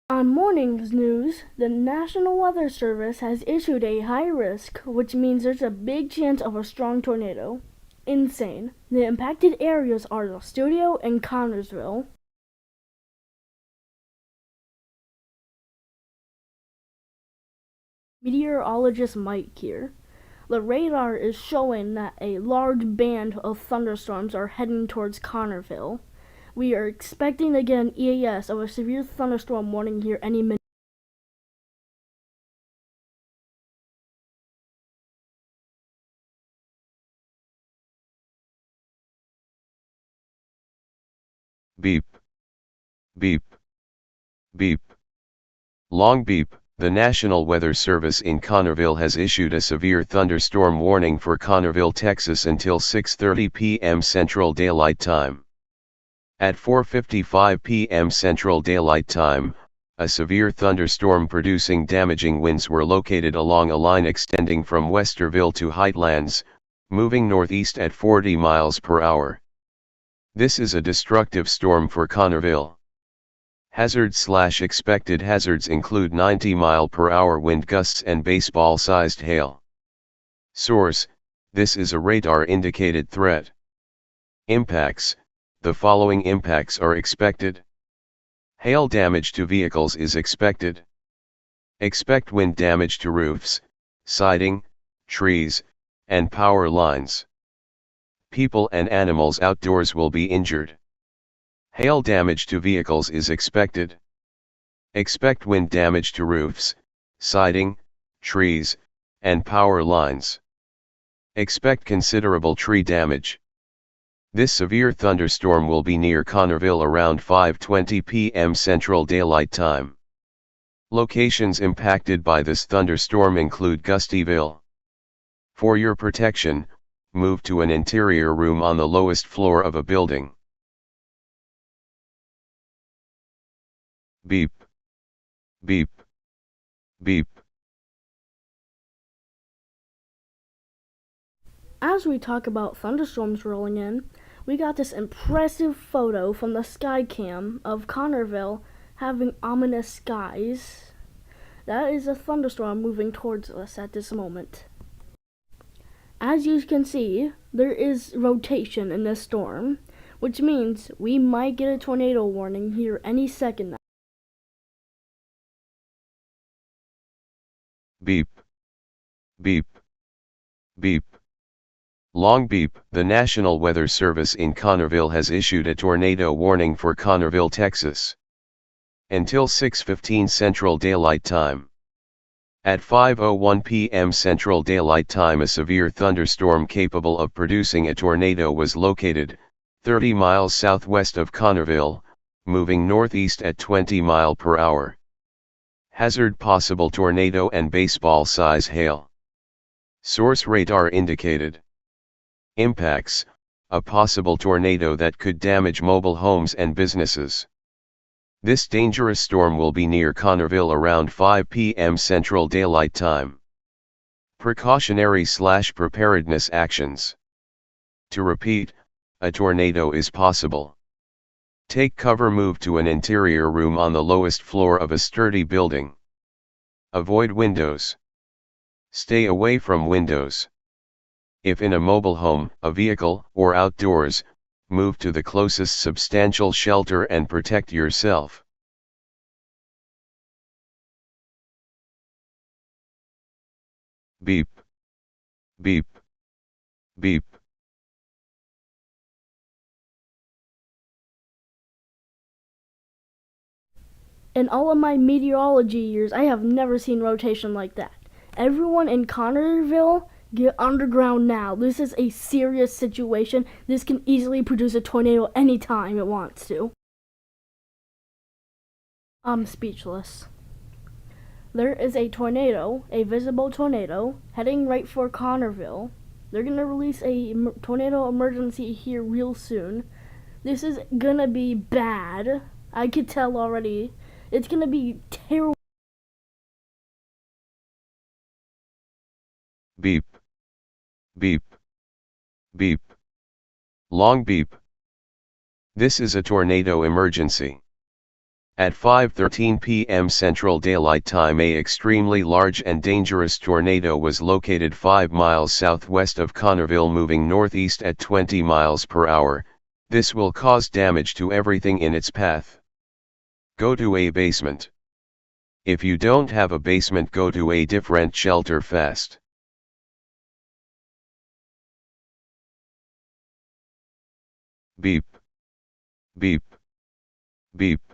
On morning's news, the National Weather Service has issued a high risk, which means there's a big chance of a strong tornado. Insane. The impacted areas are the studio and Connersville. Meteorologist Mike here. The radar is showing that a large band of thunderstorms are heading towards Connerville. We are expecting to get an EAS of a severe thunderstorm warning here any minute. Beep. Beep. Beep. Long beep. The National Weather Service in Connerville has issued a severe thunderstorm warning for Connerville, Texas until 6:30 p.m. Central Daylight Time. At 4:55 p.m. Central Daylight Time, a severe thunderstorm producing damaging winds were located along a line extending from Westerville to Heightlands, moving northeast at 40 miles per hour. This is a destructive storm for Connerville. Hazards/expected hazards include 90-mile-per-hour wind gusts and baseball-sized hail. Source: this is a radar-indicated threat. Impacts: the following impacts are expected. Hail damage to vehicles is expected. Expect wind damage to roofs, siding, trees, and power lines. People and animals outdoors will be injured. Hail damage to vehicles is expected. Expect wind damage to roofs, siding, trees, and power lines. Expect considerable tree damage. This severe thunderstorm will be near Connerville around 5:20 p.m. Central Daylight Time. Locations impacted by this thunderstorm include Gustyville. For your protection, move to an interior room on the lowest floor of a building. Beep. Beep. Beep. As we talk about thunderstorms rolling in, we got this impressive photo from the Skycam of Connerville having ominous skies. That is a thunderstorm moving towards us at this moment. As you can see, there is rotation in this storm, which means we might get a tornado warning here any second now. Beep. Beep. Beep. Long beep. The National Weather Service in Connerville has issued a tornado warning for Connerville, Texas. Until 6:15 Central Daylight Time. At 5:01 p.m. Central Daylight Time, a severe thunderstorm capable of producing a tornado was located, 30 miles southwest of Connerville, moving northeast at 20 miles per hour. Hazard: possible tornado and baseball-size hail. Source: radar indicated. Impacts: a possible tornado that could damage mobile homes and businesses. This dangerous storm will be near Connerville around 5 p.m. Central Daylight Time. Precautionary/preparedness actions. To repeat, a tornado is possible. Take cover. Move to an interior room on the lowest floor of a sturdy building. Avoid windows. Stay away from windows. If in a mobile home, a vehicle, or outdoors, move to the closest substantial shelter and protect yourself. Beep. Beep. Beep. In all of my meteorology years, I have never seen rotation like that. Everyone in Connerville, get underground now. This is a serious situation. This can easily produce a tornado anytime it wants to. I'm speechless. There is a tornado, a visible tornado, heading right for Connerville. They're gonna release a tornado emergency here real soon. This is gonna be bad. I could tell already. It's gonna be terrible. Beep. Beep. Beep. Long beep. This is a tornado emergency. At 5:13 p.m. Central Daylight Time, a extremely large and dangerous tornado was located 5 miles southwest of Connerville, moving northeast at 20 miles per hour. This will cause damage to everything in its path. Go to a basement. If you don't have a basement, go to a different shelter fast. Beep. Beep. Beep.